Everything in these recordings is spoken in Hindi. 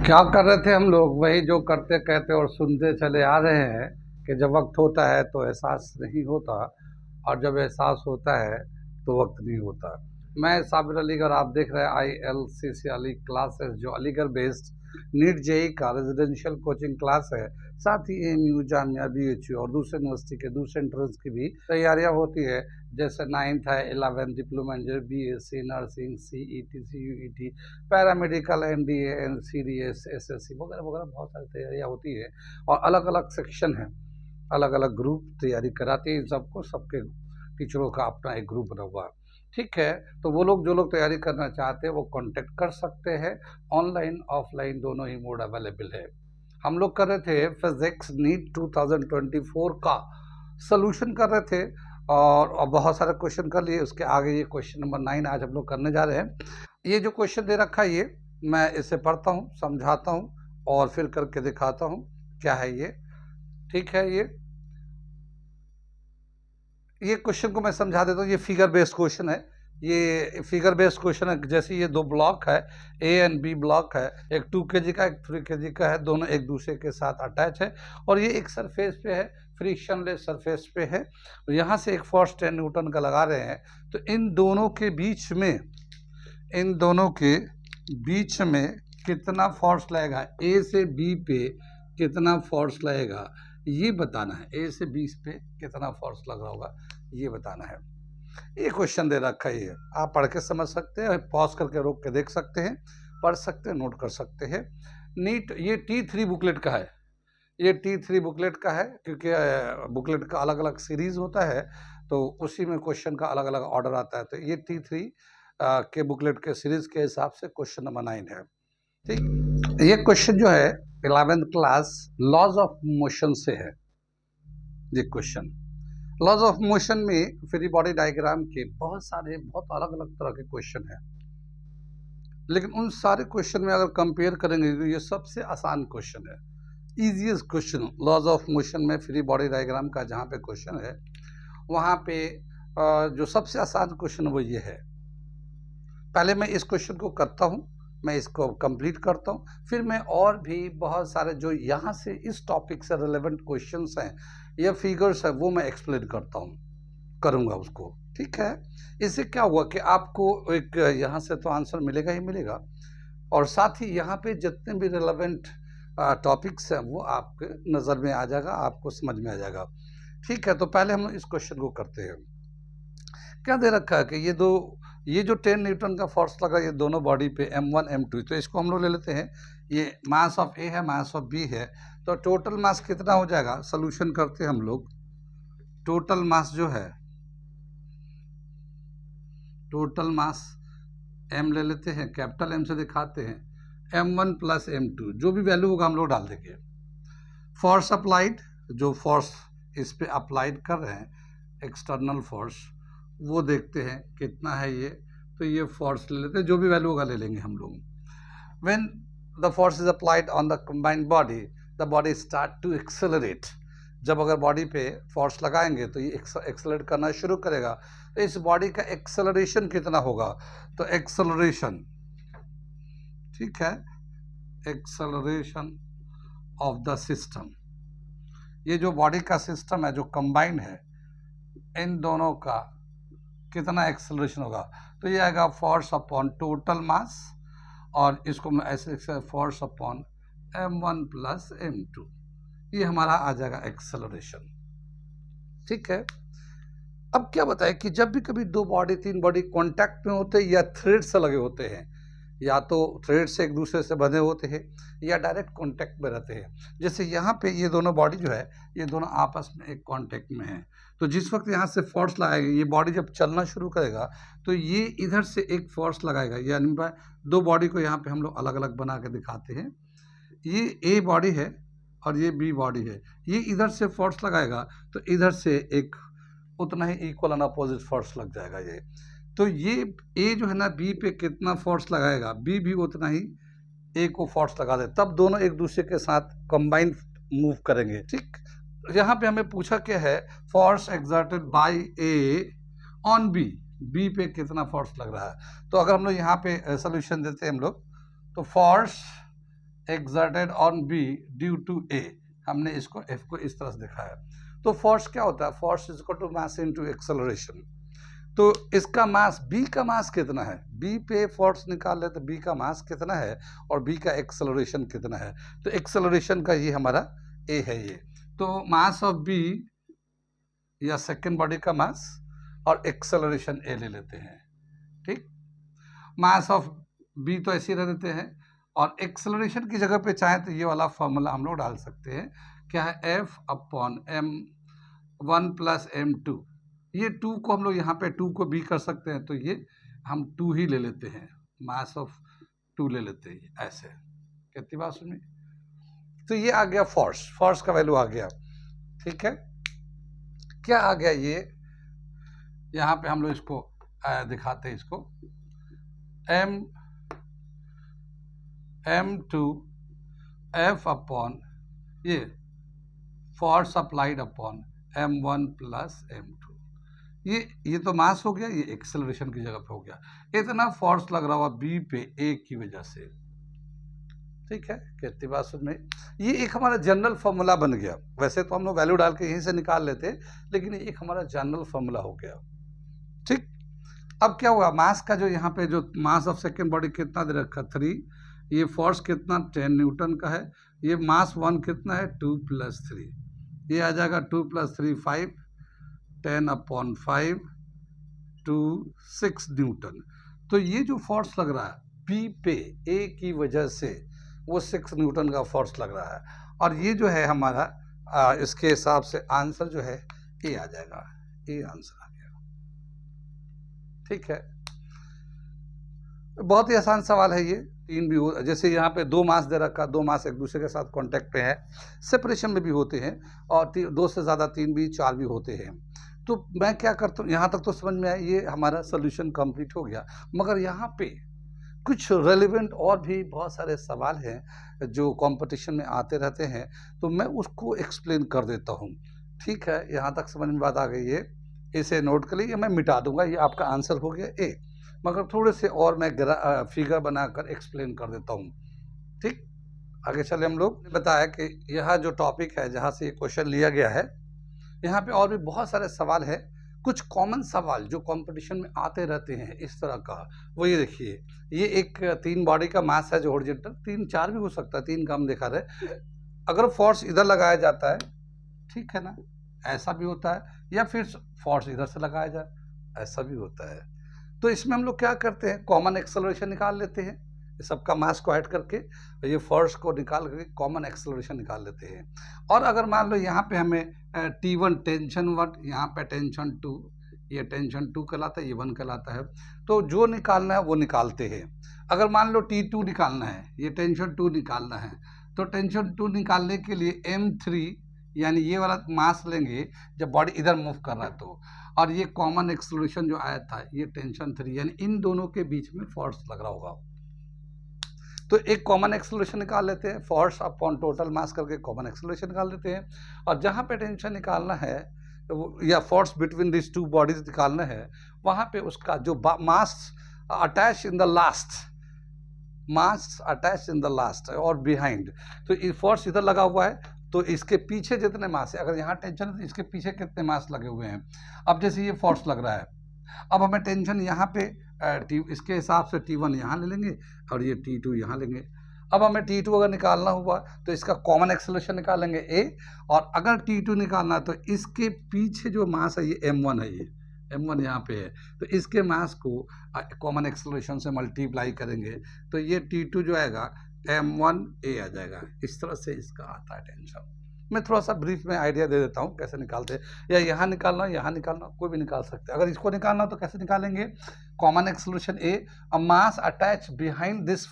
क्या कर रहे थे हम लोग? वही जो करते कहते और सुनते चले आ रहे हैं कि जब वक्त होता है तो एहसास नहीं होता, और जब एहसास होता है तो वक्त नहीं होता। मैं साबिर अलीगढ़, आप देख रहे हैं ILCC अली क्लासेस, जो अलीगढ़ बेस्ड नीट जेई का रेजिडेंशियल कोचिंग क्लास है। साथ ही AMU, जामिया, BHU और दूसरे यूनिवर्सिटी के दूसरे एंट्रेंस की भी तैयारियां होती है। जैसे 9th है, 11th diploma engineer, BSc nursing, CET, CUET, paramedical, NDA, CDS, SSC वगैरह वगैरह बहुत सारी तैयारियाँ होती है। और अलग अलग सेक्शन है, अलग अलग ग्रुप तैयारी कराते हैं सबको, सबके टीचरों का अपना एक ग्रुप बना हुआ है। ठीक है, तो वो लोग जो लोग तैयारी करना चाहते हैं वो कांटेक्ट कर सकते हैं। ऑनलाइन ऑफलाइन दोनों ही मोड अवेलेबल है। हम लोग कर रहे थे फिजिक्स नीट 2024 का सोल्यूशन कर रहे थे, और बहुत सारे क्वेश्चन कर लिए। उसके आगे ये क्वेश्चन नंबर 9 आज हम लोग करने जा रहे हैं। ये जो क्वेश्चन दे रखा है, ये मैं इसे पढ़ता हूँ, समझाता हूँ और फिर करके दिखाता हूँ क्या है ये। ठीक है, ये क्वेश्चन को मैं समझा देता हूँ। ये फिगर बेस्ड क्वेश्चन है। ये फिगर बेस्ड क्वेश्चन है। जैसे ये दो ब्लॉक है, A एंड B ब्लॉक है, एक 2 kg का, एक 3 kg का है, दोनों एक दूसरे के साथ अटैच है। और ये एक सरफेस पे है, फ्रिक्शनलेस सरफेस पे है। यहाँ से एक फोर्स 10 न्यूटन का लगा रहे हैं। तो इन दोनों के बीच में कितना फोर्स लगेगा, A से B पे कितना फोर्स लगेगा, ये बताना है। A से B पे कितना फोर्स लग रहा होगा, ये बताना है। ये क्वेश्चन दे रखा है। ये आप पढ़ के समझ सकते हैं, पॉज करके रोक के देख सकते हैं, पढ़ सकते हैं, नोट कर सकते हैं। नीट ये T3 बुकलेट का है। ये T3 बुकलेट का है, क्योंकि बुकलेट का अलग अलग सीरीज होता है, तो उसी में क्वेश्चन का अलग अलग ऑर्डर आता है। तो ये T3 के बुकलेट के सीरीज के हिसाब से क्वेश्चन नंबर 9 है। ठीक, ये क्वेश्चन जो है 11th class laws of motion से है। ये क्वेश्चन लॉज ऑफ मोशन में फ्री बॉडी डायग्राम के बहुत अलग अलग तरह के क्वेश्चन है, लेकिन उन सारे क्वेश्चन में अगर कंपेयर करेंगे तो ये सबसे आसान क्वेश्चन है, easiest question. Laws of motion में फ्री बॉडी डायग्राम का जहाँ पे क्वेश्चन है, वहाँ पे जो सबसे आसान क्वेश्चन वो ये है। पहले मैं इस क्वेश्चन को करता हूँ, मैं इसको कंप्लीट करता हूँ, फिर मैं और भी बहुत सारे जो यहाँ से इस टॉपिक से रिलेवेंट क्वेश्चंस हैं या फिगर्स है, वो मैं एक्सप्लेन करूँगा उसको। ठीक है, इससे क्या हुआ कि आपको एक यहाँ से तो आंसर मिलेगा ही मिलेगा, और साथ ही यहाँ पे जितने भी रिलेवेंट टॉपिक्स हैं वो आपके नज़र में आ जाएगा, आपको समझ में आ जाएगा। ठीक है, तो पहले हम इस क्वेश्चन को करते हैं। क्या दे रखा है कि ये जो 10 न्यूटन का फोर्स लगा ये दोनों बॉडी पे M1 M2, तो इसको हम लोग ले लेते हैं। ये मास ऑफ A है, मास ऑफ B है, तो टोटल मास कितना हो जाएगा, सोल्यूशन करते हैं हम लोग। टोटल मास जो है, टोटल मास M ले लेते हैं, कैपिटल M से दिखाते हैं, M1 प्लस M2 जो भी वैल्यू होगा हम लोग डाल देंगे। फोर्स अप्लाइड, जो फोर्स इस पे अप्लाइड कर रहे हैं एक्सटर्नल फोर्स, वो देखते हैं कितना है ये। तो ये फोर्स ले लेते हैं, जो भी वैल्यू होगा ले लेंगे हम लोग। When the force is applied on the combined body, the body start to accelerate. जब अगर बॉडी पे फोर्स लगाएंगे तो ये एक्सेलरेट करना शुरू करेगा। तो इस बॉडी का एक्सेलरेशन कितना होगा, तो एक्सेलरेशन, ठीक है, एक्सेलरेशन ऑफ द सिस्टम, ये जो बॉडी का सिस्टम है जो कंबाइंड है, इन दोनों का कितना एक्सेलरेशन होगा, तो ये आएगा फोर्स अपॉन टोटल मास, और इसको मैं ऐसे लिख सकते, force upon M1 plus M2, ये हमारा आ जाएगा एक्सेलरेशन। ठीक है, अब क्या बताएं कि जब भी कभी दो बॉडी तीन बॉडी कांटेक्ट में होते हैं या थ्रेड से लगे होते हैं, या तो थ्रेड से एक दूसरे से बंधे होते हैं या डायरेक्ट कांटेक्ट में रहते हैं। जैसे यहाँ पे ये दोनों बॉडी जो है, ये दोनों आपस में एक कांटेक्ट में है, तो जिस वक्त यहाँ से फोर्स लगाएगा, ये बॉडी जब चलना शुरू करेगा तो ये इधर से एक फोर्स लगाएगा। यानी दो बॉडी को यहाँ पे हम लोग अलग अलग बना के दिखाते हैं। ये A बॉडी है और ये B बॉडी है, ये इधर से फोर्स लगाएगा तो इधर से एक उतना ही इक्वल एंड अपोजिट फोर्स लग जाएगा ये। तो ये A जो है ना B पे कितना फोर्स लगाएगा, B भी उतना ही A को फोर्स लगा दे, तब दोनों एक दूसरे के साथ कंबाइन मूव करेंगे। ठीक, यहाँ पे हमें पूछा क्या है, force exerted by A on B, B पे कितना फोर्स लग रहा है। तो अगर हम लोग यहाँ पे सोल्यूशन देते हैं हम लोग, तो force exerted on B due to A, हमने इसको F को इस तरह से देखा है। तो फोर्स क्या होता है? Force is equal to mass into acceleration. तो इसका मास, B का मास कितना है? B पे फोर्स निकाल ले तो B का मास कितना है और B का एक्सेलरेशन कितना है? तो एक्सेलरेशन का ये हमारा A है ये। तो मास ऑफ B या सेकेंड बॉडी का मास और एक्सेलरेशन A ले लेते हैं, ठीक। मास ऑफ B तो ऐसे ही रह देते हैं और एक्सेलरेशन की जगह पे चाहे तो ये वाला फॉर्मूला हम लोग डाल सकते हैं, क्या है? F/m1 + m2। ये 2 को हम लोग यहाँ पे 2 को B कर सकते हैं, तो ये हम 2 ही ले लेते हैं, मास ऑफ 2 ले लेते हैं ऐसे। कितनी बात सुनी? तो ये आ गया फोर्स, फोर्स का वैल्यू आ गया, ठीक है। क्या आ गया ये? यहाँ पे हम लोग इसको दिखाते हैं, इसको m2 F/ ये force applied upon m1 + m2। ये तो मास हो गया, ये एक्सेलरेशन की जगह पे हो गया। इतना फोर्स लग रहा हुआ B पे A की वजह से, ठीक है। कितनी बात सुन में? ये एक हमारा जनरल फॉर्मूला बन गया। वैसे तो हम लोग वैल्यू डाल के यहीं से निकाल लेते, लेकिन ये एक हमारा जनरल फॉर्मूला हो गया, ठीक। अब क्या हुआ? मास का जो यहाँ पे जो मास ऑफ सेकेंड बॉडी कितना दे रखा? 3। ये फोर्स कितना? 10 न्यूटन का है। ये मास 1 कितना है? 2 + 3। ये आ जाएगा 2 + 3 5, 10/5 2 6 न्यूटन। तो ये जो फोर्स लग रहा है B पे A की वजह से, वो 6 न्यूटन का फोर्स लग रहा है। और ये जो है हमारा इसके हिसाब से आंसर जो है A आ जाएगा। A आंसर आ गया, ठीक है। बहुत ही आसान सवाल है ये। 3 भी हो, जैसे यहाँ पे 2 मास दे रखा, 2 मास एक दूसरे के साथ कांटेक्ट पे है, सेपरेशन में भी होते हैं, और 2 से ज़्यादा 3 भी 4 भी होते हैं। तो मैं क्या करता हूँ, यहाँ तक तो समझ में आया, ये हमारा सोल्यूशन कंप्लीट हो गया। मगर यहाँ पे कुछ रेलिवेंट और भी बहुत सारे सवाल हैं जो कंपटीशन में आते रहते हैं, तो मैं उसको एक्सप्लेन कर देता हूँ, ठीक है। यहाँ तक समझ में बात आ गई है? इसे नोट कर लीजिए, मैं मिटा दूंगा, ये आपका आंसर हो गया A। मगर थोड़े से और मैं फिगर बनाकर एक्सप्लेन कर देता हूँ, ठीक। आगे चले हम लोग। बताया कि यह जो टॉपिक है जहाँ से ये क्वेश्चन लिया गया है, यहाँ पे और भी बहुत सारे सवाल है। कुछ कॉमन सवाल जो कंपटीशन में आते रहते हैं इस तरह का, वो ये देखिए, ये एक 3 बॉडी का मास है जो हॉरिजॉन्टल, 3 4 भी हो सकता है, 3 का हम दिखा रहे। अगर फोर्स इधर लगाया जाता है, ठीक है ना, ऐसा भी होता है, या फिर फोर्स इधर से लगाया जाए, ऐसा भी होता है। तो इसमें हम लोग क्या करते हैं? कॉमन एक्सेलरेशन निकाल लेते हैं, सबका मास को ऐड करके, ये फोर्स को निकाल करके कॉमन एक्सेलरेशन निकाल लेते हैं। और अगर मान लो यहाँ पे हमें T1 टेंशन 1, यहाँ पे टेंशन 2, ये टेंशन 2 कहलाता है, ये 1 कहलाता है, तो जो निकालना है वो निकालते हैं। अगर मान लो T2 निकालना है, ये टेंशन 2 निकालना है, तो टेंशन 2 निकालने के लिए M3 यानी ये वाला मास लेंगे जब बॉडी इधर मूव कर रहा है तो, और ये कॉमन एक्सेलरेशन जो आया था ये टेंशन 3, यानी इन दोनों के बीच में फोर्स लग रहा होगा। तो एक कॉमन एक्सेलरेशन निकाल लेते हैं, फोर्स अपॉन टोटल मास करके कॉमन एक्सेलरेशन निकाल लेते हैं। और जहाँ पे टेंशन निकालना है या फोर्स बिटवीन दिस 2 बॉडीज निकालना है, वहाँ पे उसका जो मास attach in the last, mass attach in the last और बिहाइंड, तो ये फोर्स इधर लगा हुआ है, तो इसके पीछे जितने मास है, अगर यहाँ टेंशन है तो इसके पीछे कितने मास लगे हुए हैं। अब जैसे ये फोर्स लग रहा है, अब हमें टेंशन यहाँ पे इसके हिसाब से T1 यहाँ ले लेंगे और ये T2 यहाँ लेंगे। अब हमें T2 अगर निकालना हुआ तो इसका कॉमन एक्सेलरेशन निकालेंगे A, और अगर T2 निकालना तो इसके पीछे जो मास है ये M1 है, ये M1 यहाँ पे है, तो इसके मास को कॉमन एक्सेलरेशन से मल्टीप्लाई करेंगे, तो ये T2 जो आएगा M1A आ जाएगा। इस तरह से इसका आता है टेंशन। मैं थोड़ा सा ब्रीफ में आइडिया दे देता हूँ कैसे निकालते हैं, या यहाँ निकालना, यहाँ निकालना, कोई भी निकाल सकते हैं। अगर इसको निकालना तो कैसे निकालेंगे? Common acceleration A, a mass attach behind this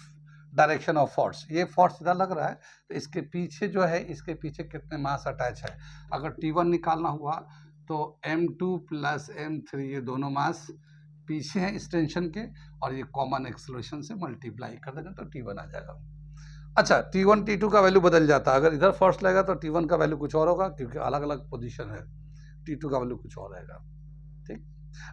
direction of force, ये फोर्स इधर लग रहा है, तो इसके पीछे जो है, इसके पीछे कितने मास अटैच है। अगर T1 निकालना हुआ तो M2 + M3, ये दोनों मास पीछे हैं इस टेंशन के, और ये कॉमन एक्सेलरेशन से मल्टीप्लाई कर देंगे तो T1 आ जाएगा। अच्छा, T1 T2 का वैल्यू बदल जाता है, अगर इधर फोर्स लगेगा तो T1 का वैल्यू कुछ और होगा, क्योंकि अलग अलग पोजीशन है, T2 का वैल्यू कुछ और रहेगा, ठीक।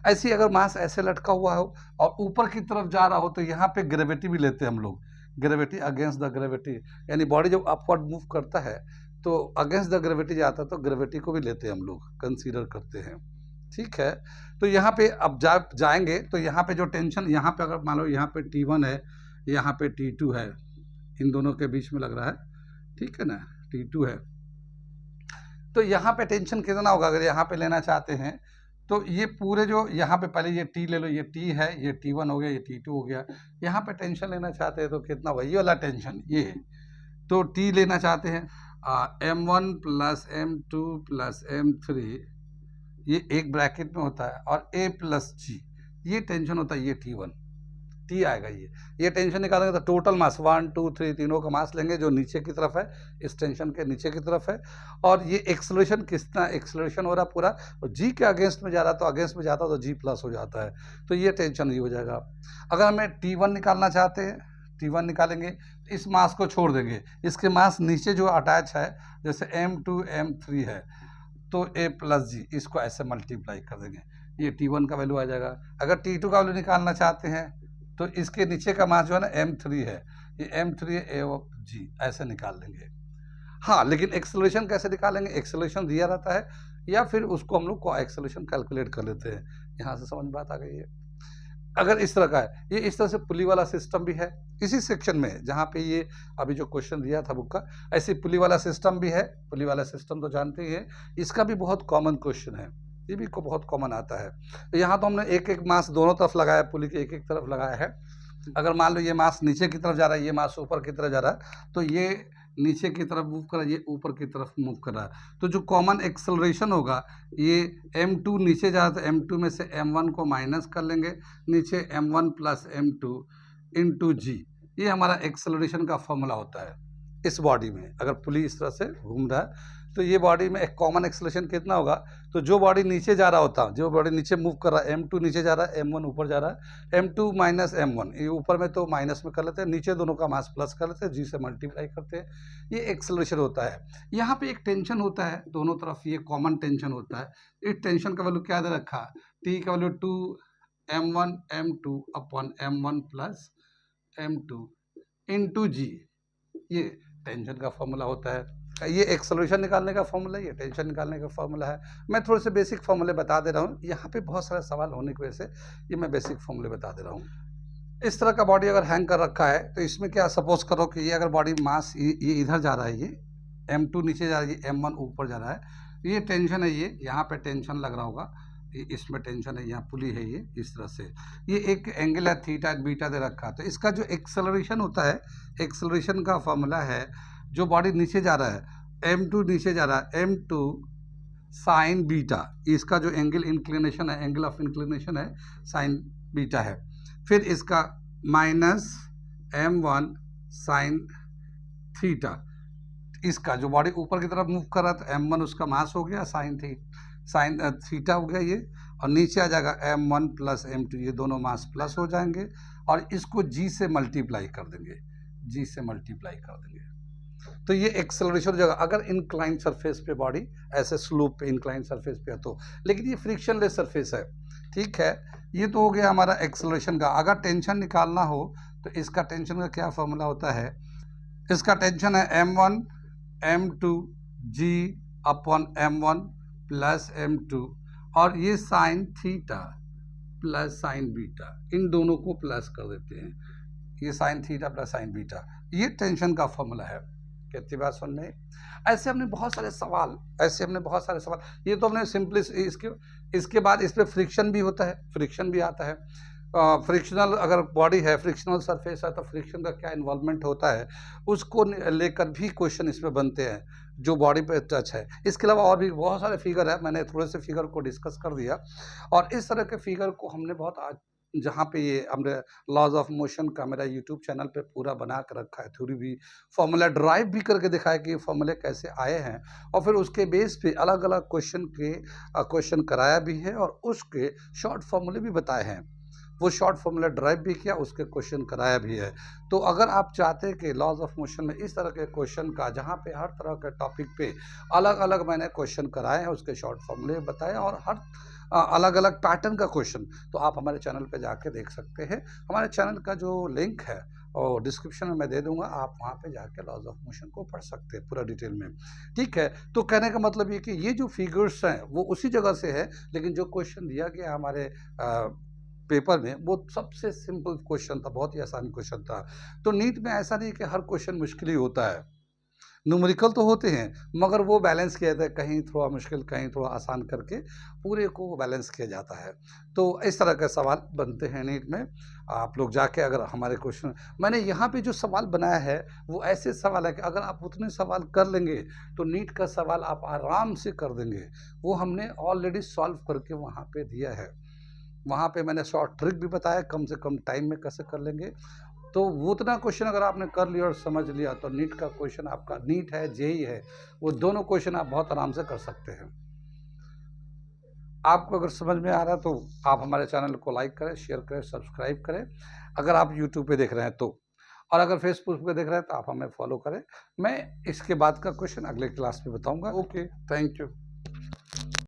ऐसे ही अगर मास ऐसे लटका हुआ हो और ऊपर की तरफ जा रहा हो, तो यहाँ पे ग्रेविटी भी लेते हैं हम लोग, ग्रेविटी अगेंस्ट द ग्रेविटी, यानी बॉडी जब अपवर्ड मूव करता है तो अगेंस्ट द ग्रेविटी जाता है तो ग्रेविटी को भी लेते हैं हम लोग, कंसीडर करते हैं। ठीक है, तो यहाँ पे अब जाएंगे तो यहाँ पे जो टेंशन, यहाँ पे अगर मान लो यहाँ पे T1 है, यहाँ पे T2 है, इन दोनों के बीच में लग रहा है, ठीक है ना, T2 है, तो यहाँ पे टेंशन कितना होगा अगर यहाँ पे लेना चाहते हैं तो ये पूरे जो यहाँ पे पहले ये T ले लो, ये T है, ये T1 हो गया, ये T2 हो गया, यहाँ पे टेंशन लेना चाहते हैं तो कितना होगा, ये वाला टेंशन ये, तो T लेना चाहते हैं M1 plus M2 plus M3, ये एक ब्रैकेट में होता है, और A प्लस G, ये टेंशन होता है, ये T1, T आएगा ये टेंशन निकालेंगे तो टोटल मास 1 2 3 तीनों का मास लेंगे जो नीचे की तरफ है, इस टेंशन के नीचे की तरफ है, और ये एक्सेलरेशन कितना एक्सेलरेशन हो रहा है पूरा, और G के अगेंस्ट में जा रहा है तो अगेंस्ट में जाता तो G प्लस हो जाता है, तो ये टेंशन ही हो जाएगा। अगर हमें T1 निकालना चाहते हैं, T1 निकालेंगे तो इस मास को छोड़ देंगे, इसके मास नीचे जो अटैच है जैसे M2 M3 है तो A प्लस G, इसको ऐसे मल्टीप्लाई कर देंगे, ये T1 का वैल्यू आ जाएगा। अगर T2 का वैल्यू निकालना चाहते हैं तो इसके नीचे का मास जो है ना M3 है, ये M3 A ऑफ G ऐसे निकाल लेंगे। हाँ, लेकिन एक्सेलरेशन कैसे निकालेंगे, एक्सेलरेशन दिया रहता है या फिर उसको हम लोग को एक्सेलरेशन कैलकुलेट कर लेते हैं, यहाँ से समझ बात आ गई है। अगर इस तरह का है, ये इस तरह से पुली वाला सिस्टम भी है इसी सेक्शन में जहाँ पे ये अभी जो क्वेश्चन दिया था बुक का, ऐसे पुली वाला सिस्टम भी है। पुली वाला सिस्टम तो जानते ही हैं, इसका भी बहुत कॉमन क्वेश्चन है, ये भी को बहुत कॉमन आता है। तो यहाँ तो हमने एक एक मास दोनों तरफ लगाया, पुली के एक एक तरफ लगाया है। अगर मान लो ये मास नीचे की तरफ जा रहा है, ये मास ऊपर की तरफ जा रहा है, तो ये नीचे की तरफ मूव कर रहा है, ये ऊपर की तरफ मूव कर रहा है, तो जो कॉमन एक्सेलरेशन होगा ये M2 नीचे जा रहा है तो M2 में से M1 को माइनस कर लेंगे, नीचे M1 plus M2 into G, ये हमारा एक्सेलरेशन का फॉर्मूला होता है इस बॉडी में। अगर पुली इस तरह से घूम रहा है तो ये बॉडी में एक कॉमन एक्सेलरेशन कितना होगा, तो जो बॉडी नीचे जा रहा होता, जो बॉडी नीचे मूव कर रहा है, M2 नीचे जा रहा है, M1 ऊपर जा रहा है, M2 माइनस M1, ये ऊपर में तो माइनस में कर लेते हैं, नीचे दोनों का मास प्लस कर लेते हैं, G से मल्टीप्लाई करते हैं, ये एक्सेलरेशन होता है। यहाँ पे एक टेंशन होता है दोनों तरफ, ये कॉमन टेंशन होता है। इस टेंशन का वैल्यू क्या दे रखा, T का value 2m1 m2 upon m1 plus m2 into G, ये टेंशन का फॉर्मूला होता है। ये एक्सेलरेशन निकालने का फॉर्मूला है, ये टेंशन निकालने का फॉर्मूला है। मैं थोड़े से बेसिक फॉर्मूले बता दे रहा हूँ, यहाँ पे बहुत सारे सवाल होने की वजह से ये मैं बेसिक फॉर्मूले बता दे रहा हूँ। इस तरह का बॉडी अगर हैंग कर रखा है तो इसमें क्या, सपोज करो कि ये अगर बॉडी मास ये इधर जा रहा है, ये M2 नीचे जा रहा है, ये M1 ऊपर जा रहा है, ये टेंशन है, ये यहाँ पे टेंशन लग रहा होगा, ये इसमें टेंशन है, यहाँ पुली है, ये इस तरह से, ये एक एंगल है थीटा बीटा दे रखा है। तो इसका जो एक्सेलरेशन होता है, एक्सेलरेशन का फॉर्मूला है, जो बॉडी नीचे जा रहा है M2 नीचे जा रहा है, M2 साइन बीटा, इसका जो एंगल इंक्लिनेशन है, एंगल ऑफ इंक्लिनेशन है साइन बीटा है, फिर इसका माइनस M1 साइन थीटा, इसका जो बॉडी ऊपर की तरफ मूव कर रहा था M1 उसका मास हो गया, साइन थीटा हो गया ये, और नीचे आ जाएगा M1 प्लस M2, ये दोनों मास प्लस हो जाएंगे, और इसको G से मल्टीप्लाई कर देंगे, G से मल्टीप्लाई कर देंगे, तो ये एक्सेलरेशन हो जाएगा। अगर इंक्लाइन सरफेस पे बॉडी ऐसे स्लोप पे इंक्लाइन सरफेस पे है तो, लेकिन ये फ्रिक्शनलेस सरफेस है, ठीक है। ये तो हो गया हमारा एक्सेलरेशन का। अगर टेंशन निकालना हो तो इसका टेंशन का क्या फॉर्मूला होता है, इसका टेंशन है M1 M2 G upon M1 plus M2, और ये sine theta plus sine beta, इन दोनों को प्लस कर देते हैं, ये sine theta plus sine beta, ये टेंशन का फॉर्मूला है। कितनी बात सुन में, ऐसे हमने बहुत सारे सवाल, ये तो हमने सिंपली इसके बाद इस पर फ्रिक्शन भी होता है, फ्रिक्शन भी आता है। फ्रिक्शनल अगर बॉडी है, फ्रिक्शनल सरफेस है, तो फ्रिक्शन का क्या इन्वॉल्वमेंट होता है उसको लेकर भी क्वेश्चन इसमें बनते हैं जो बॉडी पे टच है। इसके अलावा और भी बहुत सारे फिगर है, मैंने थोड़े से फिगर को डिस्कस कर दिया, और इस तरह के फिगर को हमने बहुत आज जहाँ पे ये हमने लॉज ऑफ मोशन का मेरा यूट्यूब चैनल पे पूरा बना कर रखा है, थ्योरी भी, फॉर्मूला ड्राइव भी करके दिखाया कि ये फॉर्मूले कैसे आए हैं, और फिर उसके बेस पे अलग अलग क्वेश्चन कराया भी है, और उसके शॉर्ट फॉर्मूले भी बताए हैं, वो शॉर्ट फॉर्मूला ड्राइव भी किया, उसके क्वेश्चन कराया भी है। तो अगर आप चाहते हैं कि लॉज ऑफ मोशन में इस तरह के क्वेश्चन का, जहाँ पे हर तरह के टॉपिक पे अलग अलग मैंने क्वेश्चन कराए हैं, उसके शॉर्ट फॉर्मूले बताए, और हर अलग अलग पैटर्न का क्वेश्चन, तो आप हमारे चैनल पे जाके देख सकते हैं। हमारे चैनल का जो लिंक है और डिस्क्रिप्शन में मैं दे दूंगा, आप वहाँ पे जाके लॉज ऑफ मोशन को पढ़ सकते हैं पूरा डिटेल में। ठीक है, तो कहने का मतलब ये कि ये जो फिगर्स हैं वो उसी जगह से है, लेकिन जो क्वेश्चन दिया गया हमारे पेपर में वो सबसे सिंपल क्वेश्चन था, बहुत ही आसान क्वेश्चन था। तो नीट में ऐसा नहीं कि हर क्वेश्चन मुश्किल ही होता है, न्यूमेरिकल तो होते हैं मगर वो बैलेंस किया जाता है, कहीं थोड़ा मुश्किल कहीं थोड़ा आसान करके पूरे को बैलेंस किया जाता है। तो इस तरह के सवाल बनते हैं नीट में। आप लोग जाके अगर हमारे क्वेश्चन, मैंने यहाँ पे जो सवाल बनाया है वो ऐसे सवाल है कि अगर आप उतने सवाल कर लेंगे तो नीट का सवाल आप आराम से कर देंगे। वो हमने ऑलरेडी सॉल्व करके वहाँ पे दिया है। वहाँ पे मैंने शॉर्ट ट्रिक भी बताया कम से कम टाइम में कैसे कर लेंगे। तो वो उतना क्वेश्चन अगर आपने कर लिया और समझ लिया तो नीट का क्वेश्चन आपका, नीट है जेई है, वो दोनों क्वेश्चन आप बहुत आराम से कर सकते हैं। आपको अगर समझ में आ रहा है तो आप हमारे चैनल को लाइक करें, शेयर करें, सब्सक्राइब करें, अगर आप यूट्यूब पे देख रहे हैं तो। और अगर फेसबुक पे देख रहे हैं तो आप हमें फॉलो करें। मैं इसके बाद का क्वेश्चन अगले क्लास में बताऊंगा। Okay, thank you.